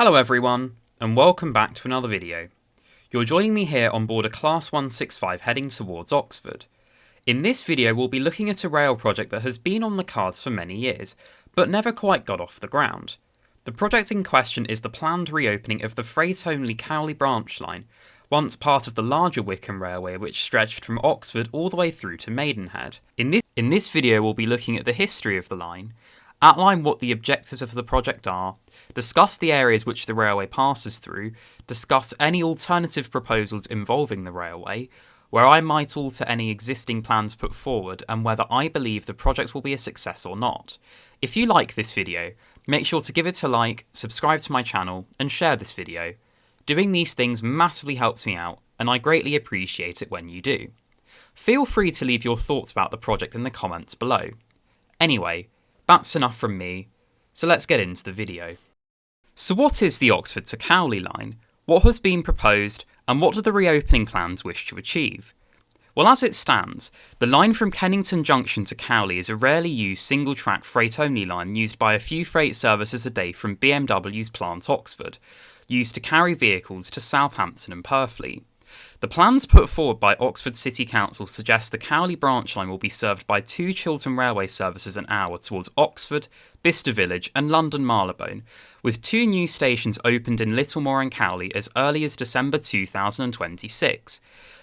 Hello everyone, and welcome back to another video. You're joining me here on board a Class 165 heading towards Oxford. In this video we'll be looking at a rail project that has been on the cards for many years, but never quite got off the ground. The project in question is the planned reopening of the freight-only Cowley Branch Line, once part of the larger Wickham Railway which stretched from Oxford all the way through to Maidenhead. In this video we'll be looking at the history of the line, outline what the objectives of the project are, discuss the areas which the railway passes through, discuss any alternative proposals involving the railway, where I might alter any existing plans put forward, and whether I believe the project will be a success or not. If you like this video, make sure to give it a like, subscribe to my channel, and share this video. Doing these things massively helps me out, and I greatly appreciate it when you do. Feel free to leave your thoughts about the project in the comments below. Anyway, that's enough from me, so let's get into the video. So what is the Oxford to Cowley line? What has been proposed, and what do the reopening plans wish to achieve? Well, as it stands, the line from Kennington Junction to Cowley is a rarely used single-track freight-only line used by a few freight services a day from BMW's plant Oxford, used to carry vehicles to Southampton and Purfleet. The plans put forward by Oxford City Council suggest the Cowley Branch Line will be served by 2 Chiltern Railway services an hour towards Oxford, Bicester Village and London Marylebone, with 2 new stations opened in Littlemore and Cowley as early as December 2026.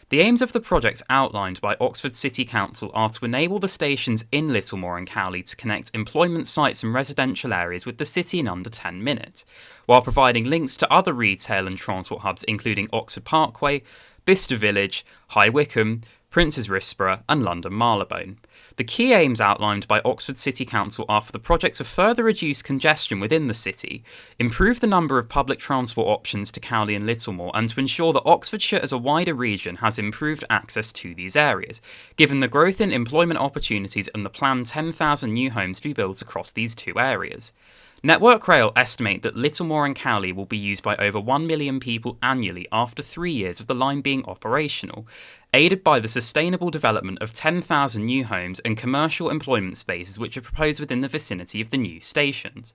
The aims of the project outlined by Oxford City Council are to enable the stations in Littlemore and Cowley to connect employment sites and residential areas with the city in under 10 minutes, while providing links to other retail and transport hubs including Oxford Parkway, Bicester Village, High Wycombe, Princes Risborough and London Marylebone. The key aims outlined by Oxford City Council are for the project to further reduce congestion within the city, improve the number of public transport options to Cowley and Littlemore, and to ensure that Oxfordshire as a wider region has improved access to these areas, given the growth in employment opportunities and the planned 10,000 new homes to be built across these 2 areas. Network Rail estimate that Littlemore and Cowley will be used by over 1 million people annually after 3 years of the line being operational, aided by the sustainable development of 10,000 new homes and commercial employment spaces which are proposed within the vicinity of the new stations.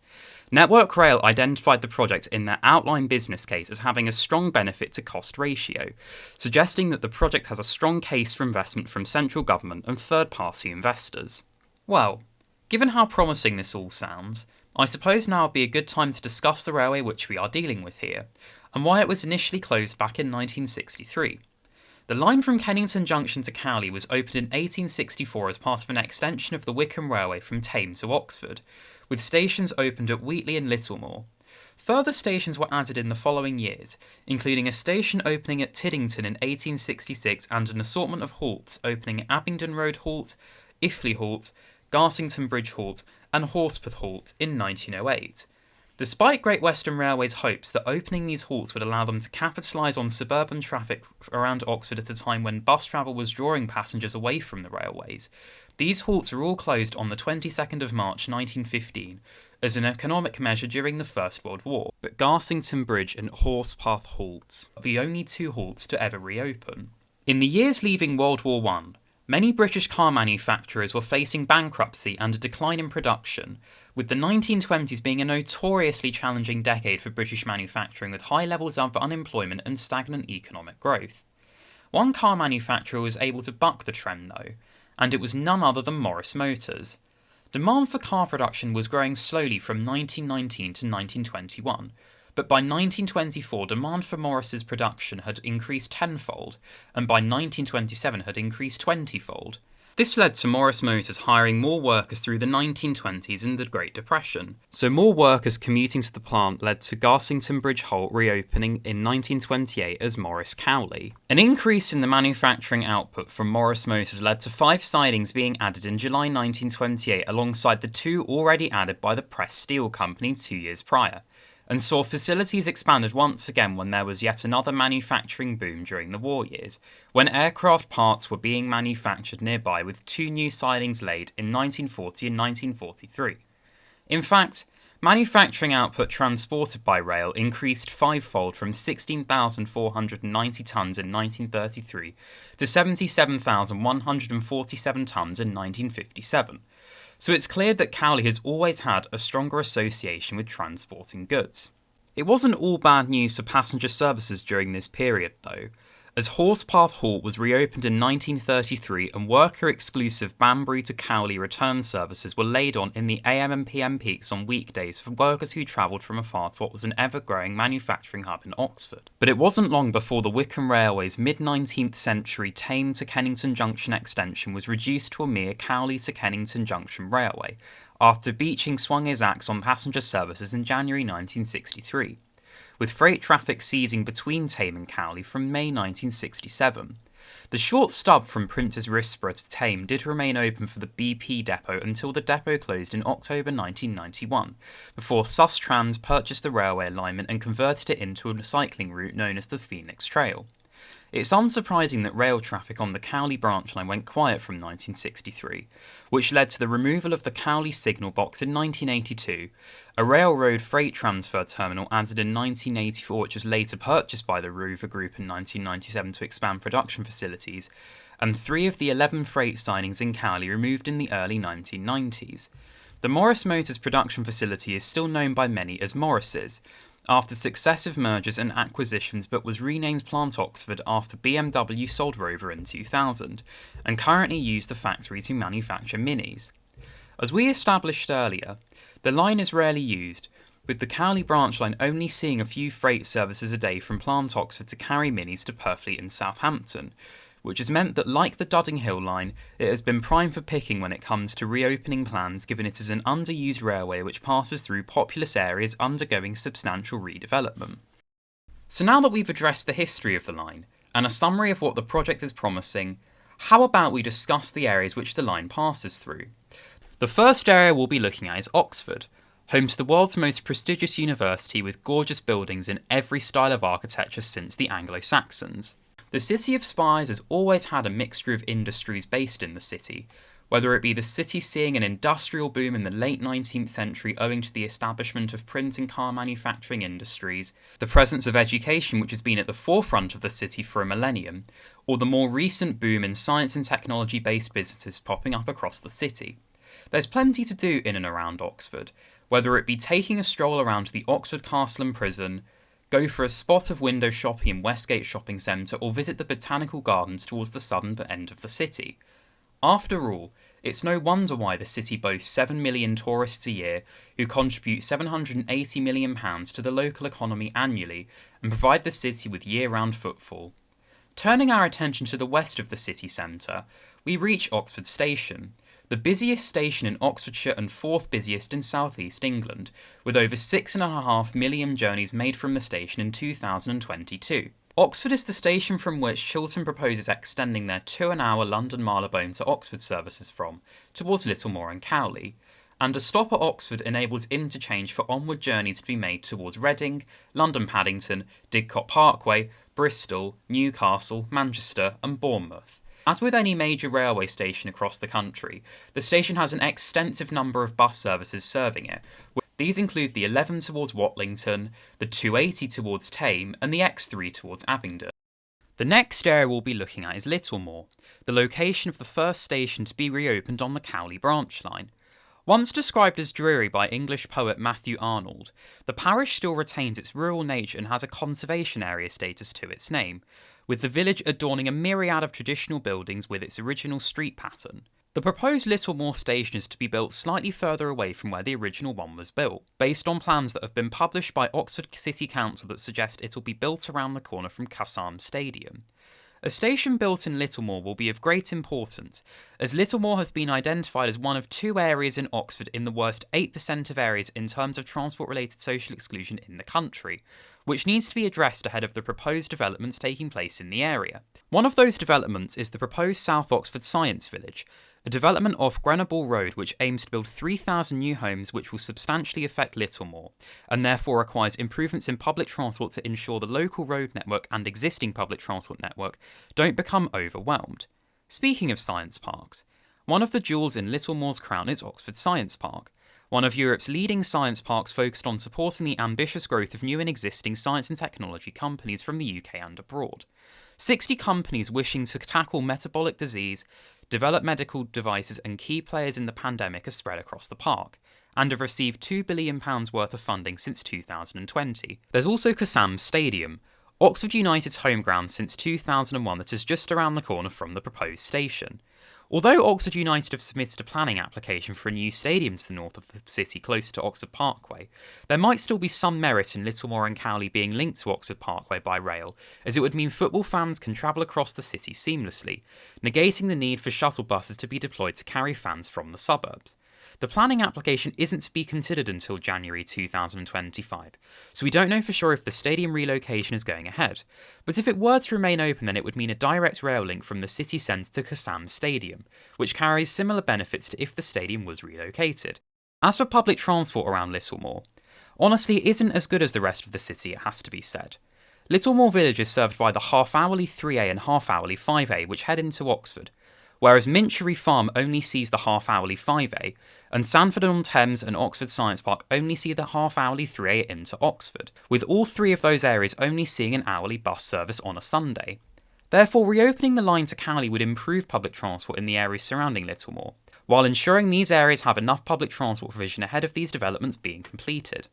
Network Rail identified the project in their outline business case as having a strong benefit to cost ratio, suggesting that the project has a strong case for investment from central government and third-party investors. Well, given how promising this all sounds, I suppose now would be a good time to discuss the railway which we are dealing with here, and why it was initially closed back in 1963. The line from Kennington Junction to Cowley was opened in 1864 as part of an extension of the Wickham Railway from Tame to Oxford, with stations opened at Wheatley and Littlemore. Further stations were added in the following years, including a station opening at Tiddington in 1866 and an assortment of halts opening at Abingdon Road Halt, Iffley Halt, Garsington Bridge Halt and Horsforth Halt in 1908. Despite Great Western Railway's hopes that opening these halts would allow them to capitalise on suburban traffic around Oxford at a time when bus travel was drawing passengers away from the railways, these halts were all closed on the 22nd of March 1915 as an economic measure during the First World War, but Garsington Bridge and Horsforth Halts are the only 2 halts to ever reopen. In the years leaving World War I, many British car manufacturers were facing bankruptcy and a decline in production, with the 1920s being a notoriously challenging decade for British manufacturing with high levels of unemployment and stagnant economic growth. One car manufacturer was able to buck the trend though, and it was none other than Morris Motors. Demand for car production was growing slowly from 1919 to 1921, but by 1924 demand for Morris's production had increased tenfold, and by 1927 had increased 20-fold. This led to Morris Motors hiring more workers through the 1920s and the Great Depression, so more workers commuting to the plant led to Garsington Bridge Halt reopening in 1928 as Morris Cowley. An increase in the manufacturing output from Morris Motors led to 5 sidings being added in July 1928 alongside the 2 already added by the Press Steel Company 2 years prior, and saw facilities expanded once again when there was yet another manufacturing boom during the war years, when aircraft parts were being manufactured nearby with 2 new sidings laid in 1940 and 1943. In fact, manufacturing output transported by rail increased 5-fold from 16,490 tonnes in 1933 to 77,147 tonnes in 1957. So it's clear that Cowley has always had a stronger association with transporting goods. It wasn't all bad news for passenger services during this period, though, as Horsepath Halt was reopened in 1933 and worker-exclusive Banbury to Cowley return services were laid on in the AM and PM peaks on weekdays for workers who travelled from afar to what was an ever-growing manufacturing hub in Oxford. But it wasn't long before the Wickham Railway's mid-19th century Thame to Kennington Junction extension was reduced to a mere Cowley to Kennington Junction railway, after Beeching swung his axe on passenger services in January 1963. With freight traffic ceasing between Thame and Cowley from May 1967. The short stub from Prince's Risborough to Thame did remain open for the BP depot until the depot closed in October 1991, before Sustrans purchased the railway alignment and converted it into a cycling route known as the Phoenix Trail. It's unsurprising that rail traffic on the Cowley Branch Line went quiet from 1963, which led to the removal of the Cowley signal box in 1982, a railroad freight transfer terminal added in 1984 which was later purchased by the Rover Group in 1997 to expand production facilities, and 3 of the 11 freight sidings in Cowley removed in the early 1990s. The Morris Motors production facility is still known by many as Morris's, after successive mergers and acquisitions, but was renamed Plant Oxford after BMW sold Rover in 2000, and currently use the factory to manufacture Minis. As we established earlier, the line is rarely used, with the Cowley Branch Line only seeing a few freight services a day from Plant Oxford to carry Minis to Purfleet and Southampton, which has meant that, like the Dudding Hill Line, it has been prime for picking when it comes to reopening plans, given it is an underused railway which passes through populous areas undergoing substantial redevelopment. So now that we've addressed the history of the line, and a summary of what the project is promising, how about we discuss the areas which the line passes through? The first area we'll be looking at is Oxford, home to the world's most prestigious university with gorgeous buildings in every style of architecture since the Anglo-Saxons. The City of Spires has always had a mixture of industries based in the city, whether it be the city seeing an industrial boom in the late 19th century owing to the establishment of print and car manufacturing industries, the presence of education which has been at the forefront of the city for a millennium, or the more recent boom in science and technology based businesses popping up across the city. There's plenty to do in and around Oxford, whether it be taking a stroll around the Oxford Castle and Prison, go for a spot of window shopping in Westgate Shopping Centre, or visit the Botanical Gardens towards the southern end of the city. After all, it's no wonder why the city boasts 7 million tourists a year who contribute £780 million to the local economy annually and provide the city with year-round footfall. Turning our attention to the west of the city centre, we reach Oxford Station, the busiest station in Oxfordshire and 4th busiest in South East England, with over 6.5 million journeys made from the station in 2022. Oxford is the station from which Chiltern proposes extending their 2-hour London Marylebone to Oxford services from, towards Littlemore and Cowley, and a stop at Oxford enables interchange for onward journeys to be made towards Reading, London Paddington, Didcot Parkway, Bristol, Newcastle, Manchester and Bournemouth. As with any major railway station across the country, the station has an extensive number of bus services serving it. These include the 11 towards Watlington, the 280 towards Thame, and the X3 towards Abingdon. The next area we'll be looking at is Littlemore, the location of the first station to be reopened on the Cowley Branch Line. Once described as dreary by English poet Matthew Arnold, the parish still retains its rural nature and has a conservation area status to its name, with the village adorning a myriad of traditional buildings with its original street pattern. The proposed Littlemore station is to be built slightly further away from where the original one was built, based on plans that have been published by Oxford City Council that suggest it will be built around the corner from Kassam Stadium. A station built in Littlemore will be of great importance, as Littlemore has been identified as one of 2 areas in Oxford in the worst 8% of areas in terms of transport-related social exclusion in the country, which needs to be addressed ahead of the proposed developments taking place in the area. One of those developments is the proposed South Oxford Science Village, a development off Grenaball Road which aims to build 3,000 new homes which will substantially affect Littlemore, and therefore requires improvements in public transport to ensure the local road network and existing public transport network don't become overwhelmed. Speaking of science parks, one of the jewels in Littlemore's crown is Oxford Science Park, one of Europe's leading science parks focused on supporting the ambitious growth of new and existing science and technology companies from the UK and abroad. 60 companies wishing to tackle metabolic disease, develop medical devices and key players in the pandemic are spread across the park, and have received £2 billion worth of funding since 2020. There's also Casam Stadium, Oxford United's home ground since 2001 that is just around the corner from the proposed station. Although Oxford United have submitted a planning application for a new stadium to the north of the city closer to Oxford Parkway, there might still be some merit in Littlemore and Cowley being linked to Oxford Parkway by rail, as it would mean football fans can travel across the city seamlessly, negating the need for shuttle buses to be deployed to carry fans from the suburbs. The planning application isn't to be considered until January 2025, so we don't know for sure if the stadium relocation is going ahead, but if it were to remain open then it would mean a direct rail link from the city centre to Casam Stadium, which carries similar benefits to if the stadium was relocated. As for public transport around Littlemore, honestly it isn't as good as the rest of the city, it has to be said. Littlemore Village is served by the half-hourly 3A and half-hourly 5A which head into Oxford, whereas Minchery Farm only sees the half-hourly 5A, and Sandford-on-Thames and Oxford Science Park only see the half-hourly 3A into Oxford, with all three of those areas only seeing an hourly bus service on a Sunday. Therefore, reopening the line to Cowley would improve public transport in the areas surrounding Littlemore, while ensuring these areas have enough public transport provision ahead of these developments being completed.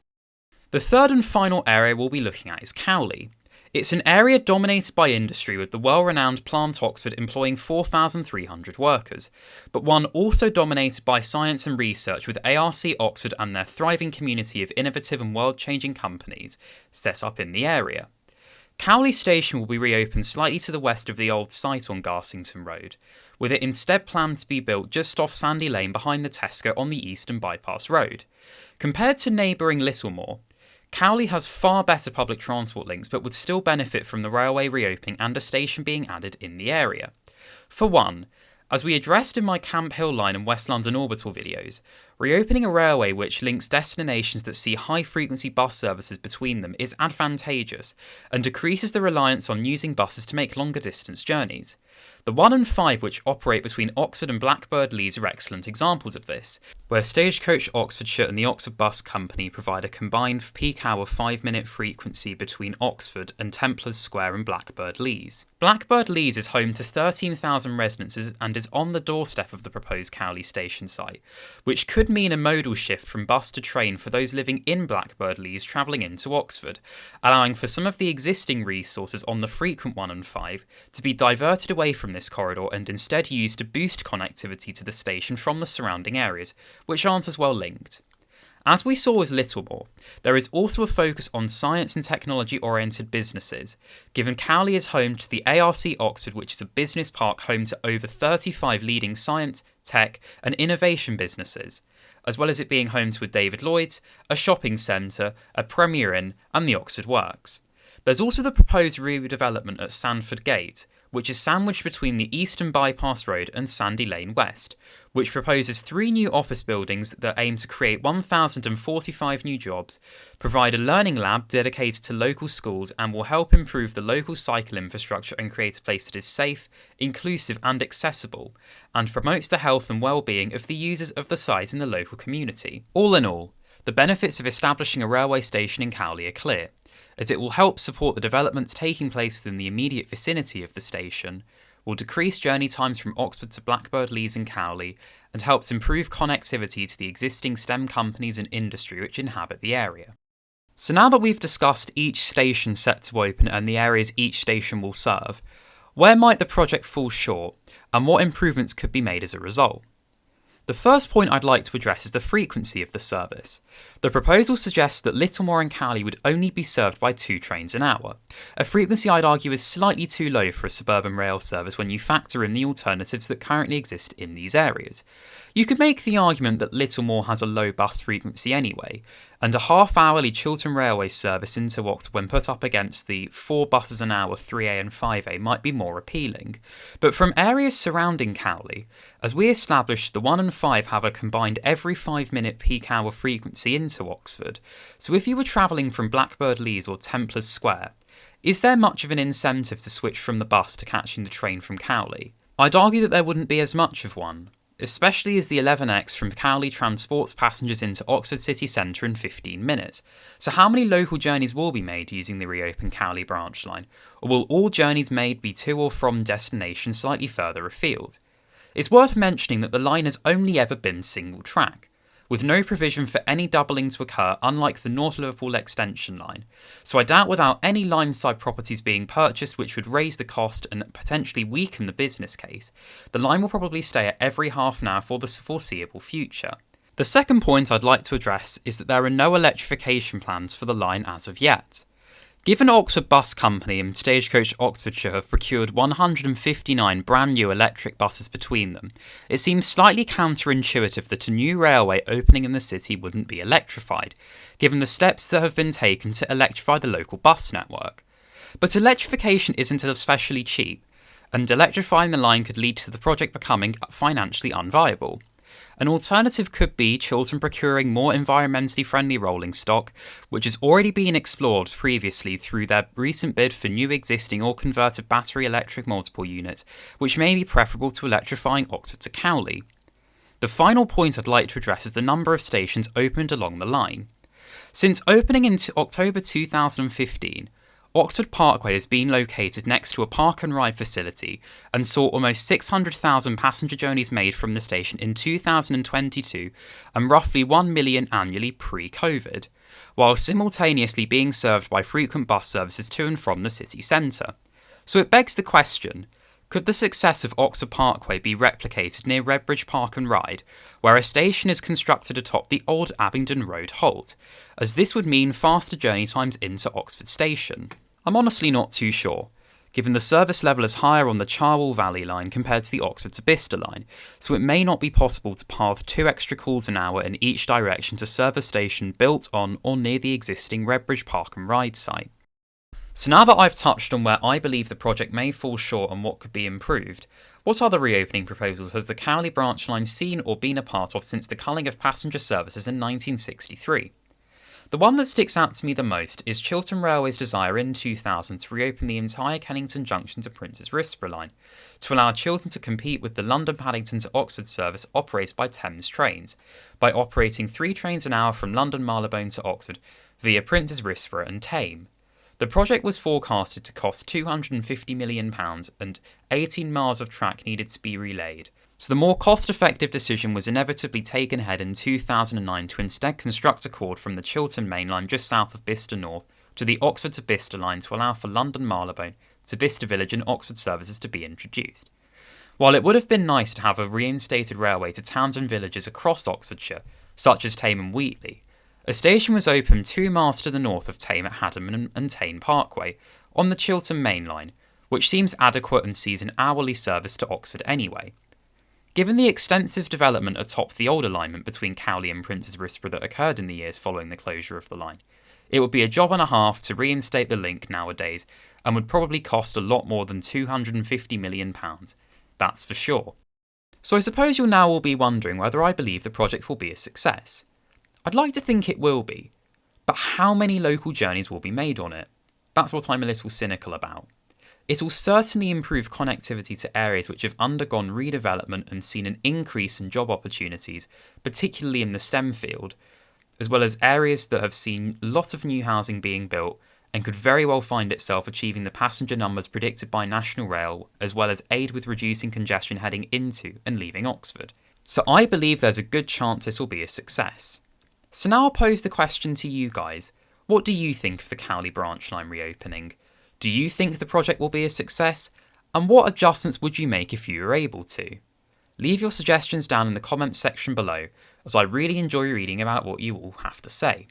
The third and final area we'll be looking at is Cowley. It's an area dominated by industry with the well-renowned Plant Oxford employing 4,300 workers, but one also dominated by science and research with ARC Oxford and their thriving community of innovative and world-changing companies set up in the area. Cowley Station will be reopened slightly to the west of the old site on Garsington Road, with it instead planned to be built just off Sandy Lane behind the Tesco on the Eastern Bypass Road. Compared to neighbouring Littlemore, Cowley has far better public transport links but would still benefit from the railway reopening and a station being added in the area. For one, as we addressed in my Camp Hill Line and West London Orbital videos, reopening a railway which links destinations that see high-frequency bus services between them is advantageous and decreases the reliance on using buses to make longer-distance journeys. The 1 and 5 which operate between Oxford and Blackbird Leys are excellent examples of this, where Stagecoach Oxfordshire and the Oxford Bus Company provide a combined peak hour 5-minute frequency between Oxford and Templars Square and Blackbird Leys. Blackbird Leys is home to 13,000 residences and is on the doorstep of the proposed Cowley station site, which could mean a modal shift from bus to train for those living in Blackbird Leys travelling into Oxford, allowing for some of the existing resources on the frequent 1 and 5 to be diverted away from this corridor and instead used to boost connectivity to the station from the surrounding areas, which aren't as well linked. As we saw with Littlemore, there is also a focus on science and technology oriented businesses, given Cowley is home to the ARC Oxford, which is a business park home to over 35 leading science, tech and innovation businesses, as well as it being home to a David Lloyd's, a shopping centre, a Premier Inn and the Oxford Works. There's also the proposed redevelopment at Sandford Gate, which is sandwiched between the Eastern Bypass Road and Sandy Lane West, which proposes 3 new office buildings that aim to create 1,045 new jobs, provide a learning lab dedicated to local schools and will help improve the local cycle infrastructure and create a place that is safe, inclusive and accessible, and promotes the health and well-being of the users of the site in the local community. All in all, the benefits of establishing a railway station in Cowley are clear, as it will help support the developments taking place within the immediate vicinity of the station, will decrease journey times from Oxford to Blackbird Leys and Cowley, and helps improve connectivity to the existing STEM companies and industry which inhabit the area. So now that we've discussed each station set to open and the areas each station will serve, where might the project fall short, and what improvements could be made as a result? The first point I'd like to address is the frequency of the service. The proposal suggests that Littlemore and Cowley would only be served by 2 trains an hour, a frequency I'd argue is slightly too low for a suburban rail service when you factor in the alternatives that currently exist in these areas. You could make the argument that Littlemore has a low bus frequency anyway, and a half-hourly Chiltern Railway service into Oxford when put up against the 4 buses an hour 3A and 5A might be more appealing. But from areas surrounding Cowley, as we established, the 1 and 5 have a combined every 5-minute peak hour frequency into Oxford, so if you were travelling from Blackbird Leys or Templars Square, is there much of an incentive to switch from the bus to catching the train from Cowley? I'd argue that there wouldn't be as much of one, especially as the 11X from Cowley transports passengers into Oxford city centre in 15 minutes. So how many local journeys will be made using the reopened Cowley Branch Line? Or will all journeys made be to or from destinations slightly further afield? It's worth mentioning that the line has only ever been single track, with no provision for any doubling to occur, unlike the North Liverpool extension line. So I doubt without any line-side properties being purchased which would raise the cost and potentially weaken the business case, the line will probably stay at every half an hour for the foreseeable future. The second point I'd like to address is that there are no electrification plans for the line as of yet. Given Oxford Bus Company and Stagecoach Oxfordshire have procured 159 brand new electric buses between them, it seems slightly counterintuitive that a new railway opening in the city wouldn't be electrified, given the steps that have been taken to electrify the local bus network. But electrification isn't especially cheap, and electrifying the line could lead to the project becoming financially unviable. An alternative could be Chiltern procuring more environmentally friendly rolling stock, which has already been explored previously through their recent bid for new existing or converted battery electric multiple units, which may be preferable to electrifying Oxford to Cowley. The final point I'd like to address is the number of stations opened along the line. Since opening in October 2015, Oxford Parkway has been located next to a park and ride facility and saw almost 600,000 passenger journeys made from the station in 2022 and roughly 1 million annually pre-COVID, while simultaneously being served by frequent bus services to and from the city centre. So it begs the question, could the success of Oxford Parkway be replicated near Redbridge Park and Ride, where a station is constructed atop the old Abingdon Road halt, as this would mean faster journey times into Oxford Station? I'm honestly not too sure, given the service level is higher on the Cherwell Valley line compared to the Oxford to Bicester line, so it may not be possible to path 2 extra calls an hour in each direction to serve a station built on or near the existing Redbridge Park and Ride site. So now that I've touched on where I believe the project may fall short and what could be improved, what other reopening proposals has the Cowley Branch Line seen or been a part of since the culling of passenger services in 1963? The one that sticks out to me the most is Chiltern Railway's desire in 2000 to reopen the entire Kennington Junction to Princes Risborough line, to allow Chiltern to compete with the London Paddington to Oxford service operated by Thames Trains, by operating 3 trains an hour from London Marylebone to Oxford via Princes Risborough and Tame. The project was forecasted to cost £250 million and 18 miles of track needed to be relaid, so the more cost-effective decision was inevitably taken ahead in 2009 to instead construct a chord from the Chiltern Main Line just south of Bicester North to the Oxford to Bicester line to allow for London Marylebone to Bicester Village and Oxford services to be introduced. While it would have been nice to have a reinstated railway to towns and villages across Oxfordshire, such as Tame and Wheatley, a station was opened 2 miles to the north of Tame at Haddam and Tame Parkway on the Chiltern Main Line, which seems adequate and sees an hourly service to Oxford anyway. Given the extensive development atop the old alignment between Cowley and Princes Risborough that occurred in the years following the closure of the line, it would be a job and a half to reinstate the link nowadays and would probably cost a lot more than £250 million, that's for sure. So I suppose you'll now all be wondering whether I believe the project will be a success. I'd like to think it will be, but how many local journeys will be made on it? That's what I'm a little cynical about. It will certainly improve connectivity to areas which have undergone redevelopment and seen an increase in job opportunities, particularly in the STEM field, as well as areas that have seen a lot of new housing being built and could very well find itself achieving the passenger numbers predicted by National Rail, as well as aid with reducing congestion heading into and leaving Oxford. So I believe there's a good chance this will be a success. So now I'll pose the question to you guys. What do you think of the Cowley Branch Line reopening? Do you think the project will be a success? And what adjustments would you make if you were able to? Leave your suggestions down in the comments section below, as I really enjoy reading about what you all have to say.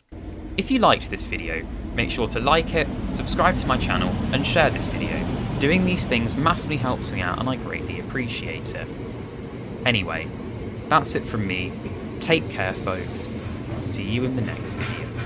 If you liked this video, make sure to like it, subscribe to my channel, and share this video. Doing these things massively helps me out and I greatly appreciate it. Anyway, that's it from me. Take care, folks. See you in the next video.